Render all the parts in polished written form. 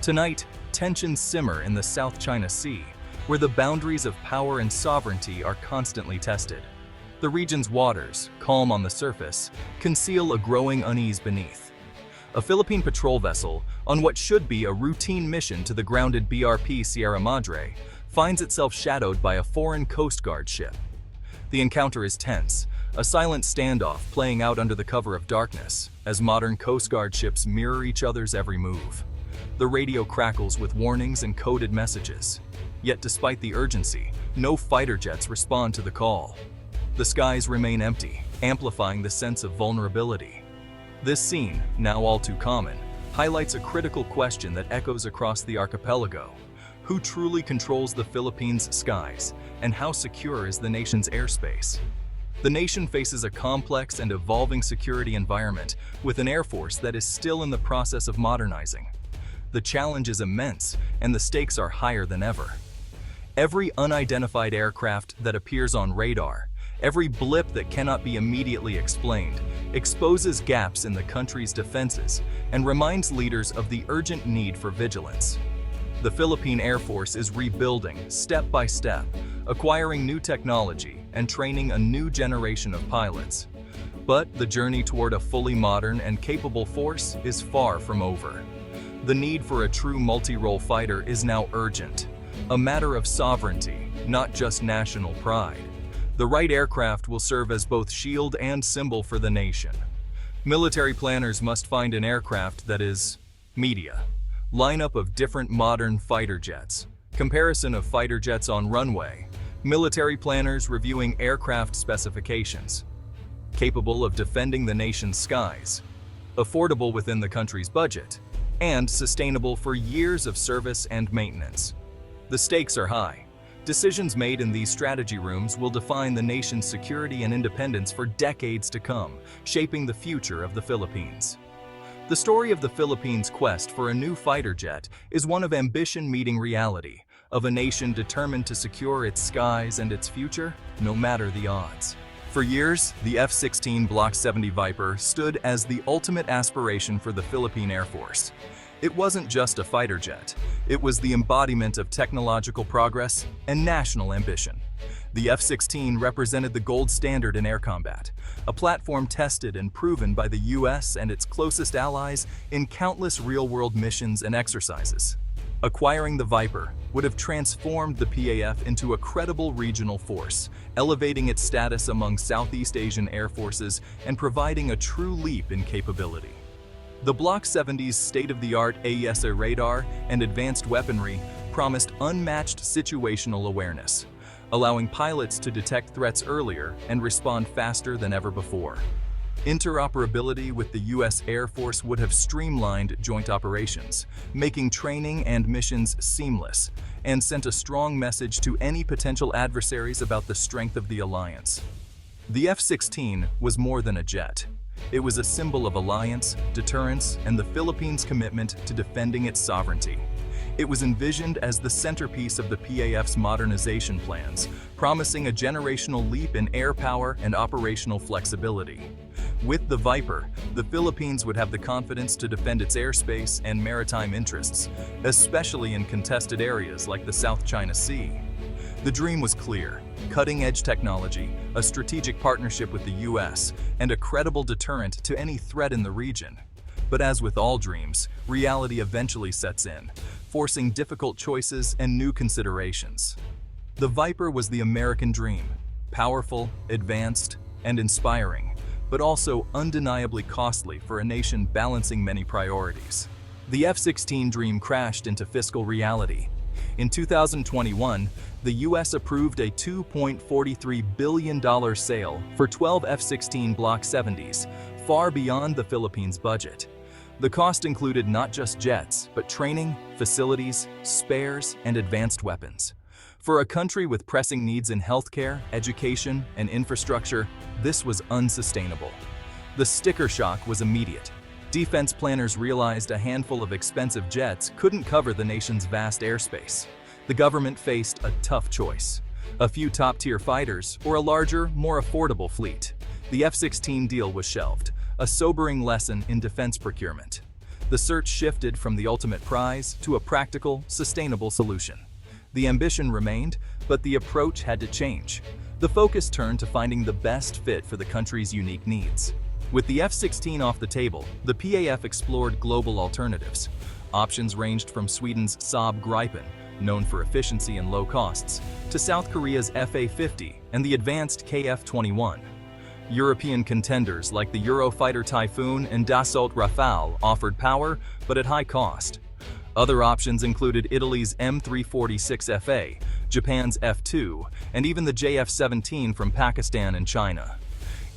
Tonight, tensions simmer in the South China Sea, where the boundaries of power and sovereignty are constantly tested. The region's waters, calm on the surface, conceal a growing unease beneath. A Philippine patrol vessel, on what should be a routine mission to the grounded BRP Sierra Madre, finds itself shadowed by a foreign Coast Guard ship. The encounter is tense, a silent standoff playing out under the cover of darkness, as modern Coast Guard ships mirror each other's every move. The radio crackles with warnings and coded messages. Yet despite the urgency, no fighter jets respond to the call. The skies remain empty, amplifying the sense of vulnerability. This scene, now all too common, highlights a critical question that echoes across the archipelago. Who truly controls the Philippines' skies, and how secure is the nation's airspace? The nation faces a complex and evolving security environment with an air force that is still in the process of modernizing. The challenge is immense, and the stakes are higher than ever. Every unidentified aircraft that appears on radar, every blip that cannot be immediately explained, exposes gaps in the country's defenses and reminds leaders of the urgent need for vigilance. The Philippine Air Force is rebuilding step by step, acquiring new technology and training a new generation of pilots. But the journey toward a fully modern and capable force is far from over. The need for a true multi-role fighter is now urgent, a matter of sovereignty, not just national pride. The right aircraft will serve as both shield and symbol for the nation. Military planners must find an aircraft that is media. Lineup of different modern fighter jets. Comparison of fighter jets on runway. Military planners reviewing aircraft specifications. Capable of defending the nation's skies. Affordable within the country's budget. And sustainable for years of service and maintenance. The stakes are high. Decisions made in these strategy rooms will define the nation's security and independence for decades to come, shaping the future of the Philippines. The story of the Philippines' quest for a new fighter jet is one of ambition meeting reality, of a nation determined to secure its skies and its future, no matter the odds. For years, the F-16 Block 70 Viper stood as the ultimate aspiration for the Philippine Air Force. It wasn't just a fighter jet, it was the embodiment of technological progress and national ambition. The F-16 represented the gold standard in air combat, a platform tested and proven by the US and its closest allies in countless real-world missions and exercises. Acquiring the Viper would have transformed the PAF into a credible regional force, elevating its status among Southeast Asian air forces and providing a true leap in capability. The Block 70's state-of-the-art AESA radar and advanced weaponry promised unmatched situational awareness, allowing pilots to detect threats earlier and respond faster than ever before. Interoperability with the US Air Force would have streamlined joint operations, making training and missions seamless, and sent a strong message to any potential adversaries about the strength of the alliance. The F-16 was more than a jet. It was a symbol of alliance, deterrence, and the Philippines' commitment to defending its sovereignty. It was envisioned as the centerpiece of the PAF's modernization plans, promising a generational leap in air power and operational flexibility. With the Viper, the Philippines would have the confidence to defend its airspace and maritime interests, especially in contested areas like the South China Sea. The dream was clear: cutting-edge technology, a strategic partnership with the US, and a credible deterrent to any threat in the region. But as with all dreams, reality eventually sets in, forcing difficult choices and new considerations. The Viper was the American dream, powerful, advanced, and inspiring, but also undeniably costly for a nation balancing many priorities. The F-16 dream crashed into fiscal reality. In 2021, the US approved a $2.43 billion sale for 12 F-16 Block 70s, far beyond the Philippines' budget. The cost included not just jets, but training, facilities, spares, and advanced weapons. For a country with pressing needs in healthcare, education, and infrastructure, this was unsustainable. The sticker shock was immediate. Defense planners realized a handful of expensive jets couldn't cover the nation's vast airspace. The government faced a tough choice: a few top-tier fighters or a larger, more affordable fleet. The F-16 deal was shelved, a sobering lesson in defense procurement. The search shifted from the ultimate prize to a practical, sustainable solution. The ambition remained, but the approach had to change. The focus turned to finding the best fit for the country's unique needs. With the F-16 off the table, the PAF explored global alternatives. Options ranged from Sweden's Saab Gripen, known for efficiency and low costs, to South Korea's F-A-50 and the advanced KF-21. European contenders like the Eurofighter Typhoon and Dassault Rafale offered power, but at high cost. Other options included Italy's M346FA, Japan's F-2, and even the JF-17 from Pakistan and China.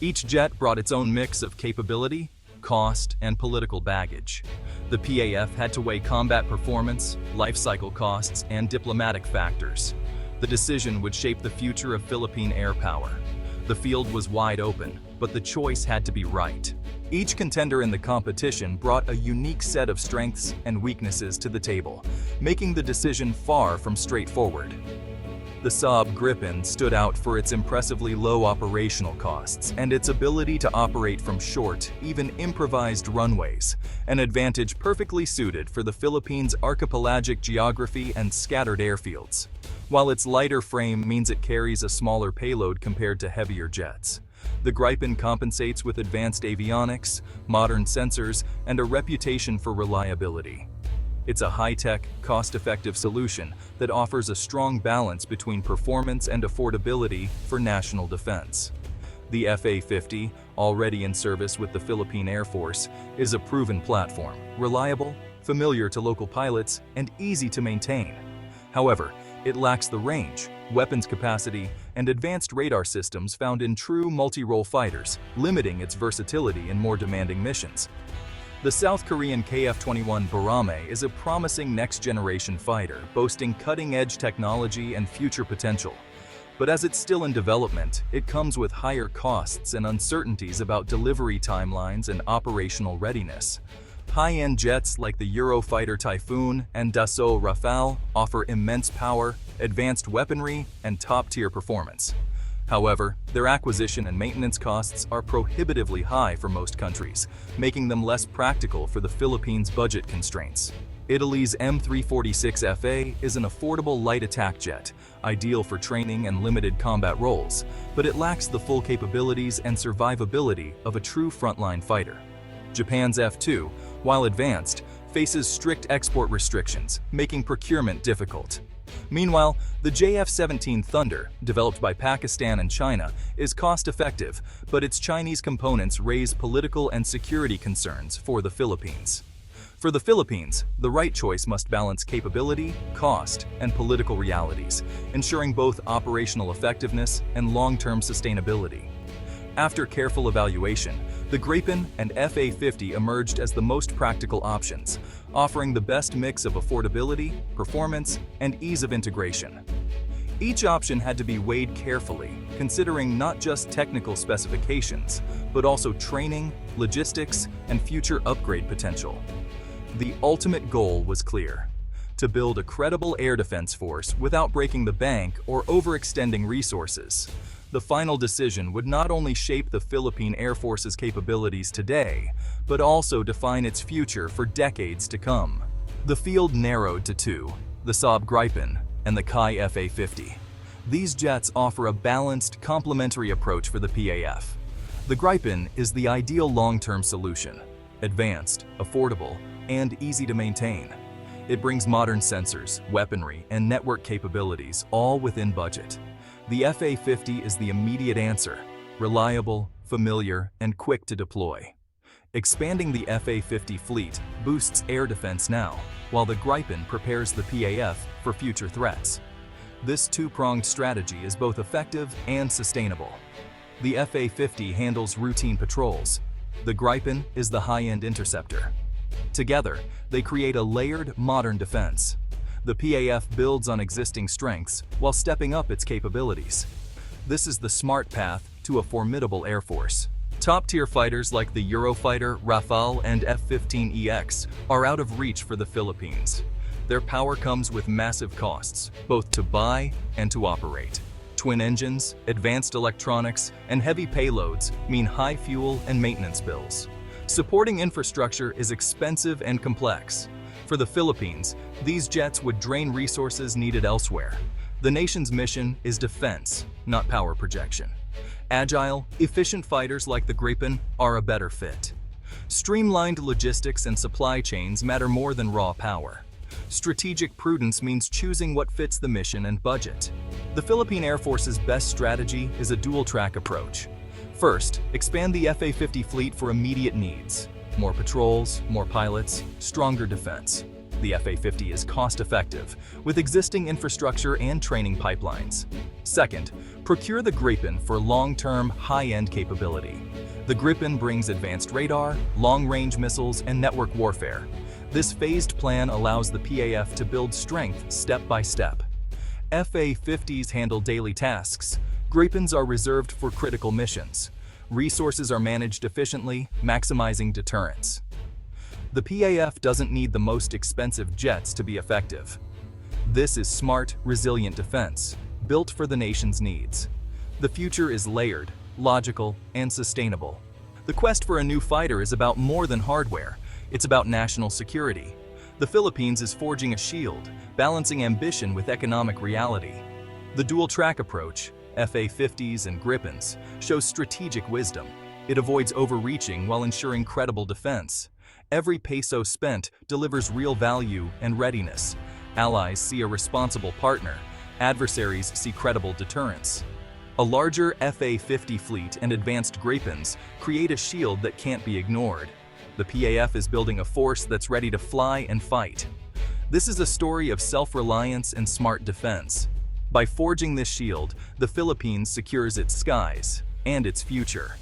Each jet brought its own mix of capability, cost, and political baggage. The PAF had to weigh combat performance, life cycle costs, and diplomatic factors. The decision would shape the future of Philippine air power. The field was wide open, but the choice had to be right. Each contender in the competition brought a unique set of strengths and weaknesses to the table, making the decision far from straightforward. The Saab Gripen stood out for its impressively low operational costs and its ability to operate from short, even improvised runways, an advantage perfectly suited for the Philippines' archipelagic geography and scattered airfields. While its lighter frame means it carries a smaller payload compared to heavier jets. The Gripen compensates with advanced avionics, modern sensors, and a reputation for reliability. It's a high-tech, cost-effective solution that offers a strong balance between performance and affordability for national defense. The F-A-50, already in service with the Philippine Air Force, is a proven platform, reliable, familiar to local pilots, and easy to maintain. However, it lacks the range, weapons capacity, and advanced radar systems found in true multi-role fighters, limiting its versatility in more demanding missions. The South Korean KF-21 Barame is a promising next-generation fighter, boasting cutting-edge technology and future potential. But as it's still in development, it comes with higher costs and uncertainties about delivery timelines and operational readiness. High-end jets like the Eurofighter Typhoon and Dassault Rafale offer immense power, advanced weaponry, and top-tier performance. However, their acquisition and maintenance costs are prohibitively high for most countries, making them less practical for the Philippines' budget constraints. Italy's M346FA is an affordable light attack jet, ideal for training and limited combat roles, but it lacks the full capabilities and survivability of a true frontline fighter. Japan's F-2, while advanced, faces strict export restrictions, making procurement difficult. Meanwhile, the JF-17 Thunder, developed by Pakistan and China, is cost-effective, but its Chinese components raise political and security concerns for the Philippines. For the Philippines, the right choice must balance capability, cost, and political realities, ensuring both operational effectiveness and long-term sustainability. After careful evaluation, the Gripen and F-A-50 emerged as the most practical options, offering the best mix of affordability, performance, and ease of integration. Each option had to be weighed carefully, considering not just technical specifications, but also training, logistics, and future upgrade potential. The ultimate goal was clear: to build a credible air defense force without breaking the bank or overextending resources. The final decision would not only shape the Philippine Air Force's capabilities today, but also define its future for decades to come. The field narrowed to two: the Saab Gripen and the Kai F-A-50. These jets offer a balanced, complementary approach for the PAF. The Gripen is the ideal long-term solution: advanced, affordable, and easy to maintain. It brings modern sensors, weaponry, and network capabilities, all within budget. The F-A-50 is the immediate answer: reliable, familiar, and quick to deploy. Expanding the F-A-50 fleet boosts air defense now, while the Gripen prepares the PAF for future threats. This two-pronged strategy is both effective and sustainable. The F-A-50 handles routine patrols. The Gripen is the high-end interceptor. Together, they create a layered, modern defense. The PAF builds on existing strengths while stepping up its capabilities. This is the smart path to a formidable air force. Top-tier fighters like the Eurofighter, Rafale, and F-15EX are out of reach for the Philippines. Their power comes with massive costs, both to buy and to operate. Twin engines, advanced electronics, and heavy payloads mean high fuel and maintenance bills. Supporting infrastructure is expensive and complex. For the Philippines, these jets would drain resources needed elsewhere. The nation's mission is defense, not power projection. Agile, efficient fighters like the Gripen are a better fit. Streamlined logistics and supply chains matter more than raw power. Strategic prudence means choosing what fits the mission and budget. The Philippine Air Force's best strategy is a dual-track approach. First, expand the F-50 fleet for immediate needs. More patrols, more pilots, stronger defense. The F-50 is cost-effective, with existing infrastructure and training pipelines. Second, procure the Gripen for long-term, high-end capability. The Gripen brings advanced radar, long-range missiles, and network warfare. This phased plan allows the PAF to build strength step by step. F-50s handle daily tasks. Gripens are reserved for critical missions. Resources are managed efficiently, maximizing deterrence. The PAF doesn't need the most expensive jets to be effective. This is smart, resilient defense, built for the nation's needs. The future is layered, logical, and sustainable. The quest for a new fighter is about more than hardware. It's about national security. The Philippines is forging a shield, balancing ambition with economic reality. The dual-track approach, F-50s and Gripens, shows strategic wisdom. It avoids overreaching while ensuring credible defense. Every peso spent delivers real value and readiness. Allies see a responsible partner. Adversaries see credible deterrence. A larger F-50 fleet and advanced Gripens create a shield that can't be ignored. The PAF is building a force that's ready to fly and fight. This is a story of self-reliance and smart defense. By forging this shield, the Philippines secures its skies and its future.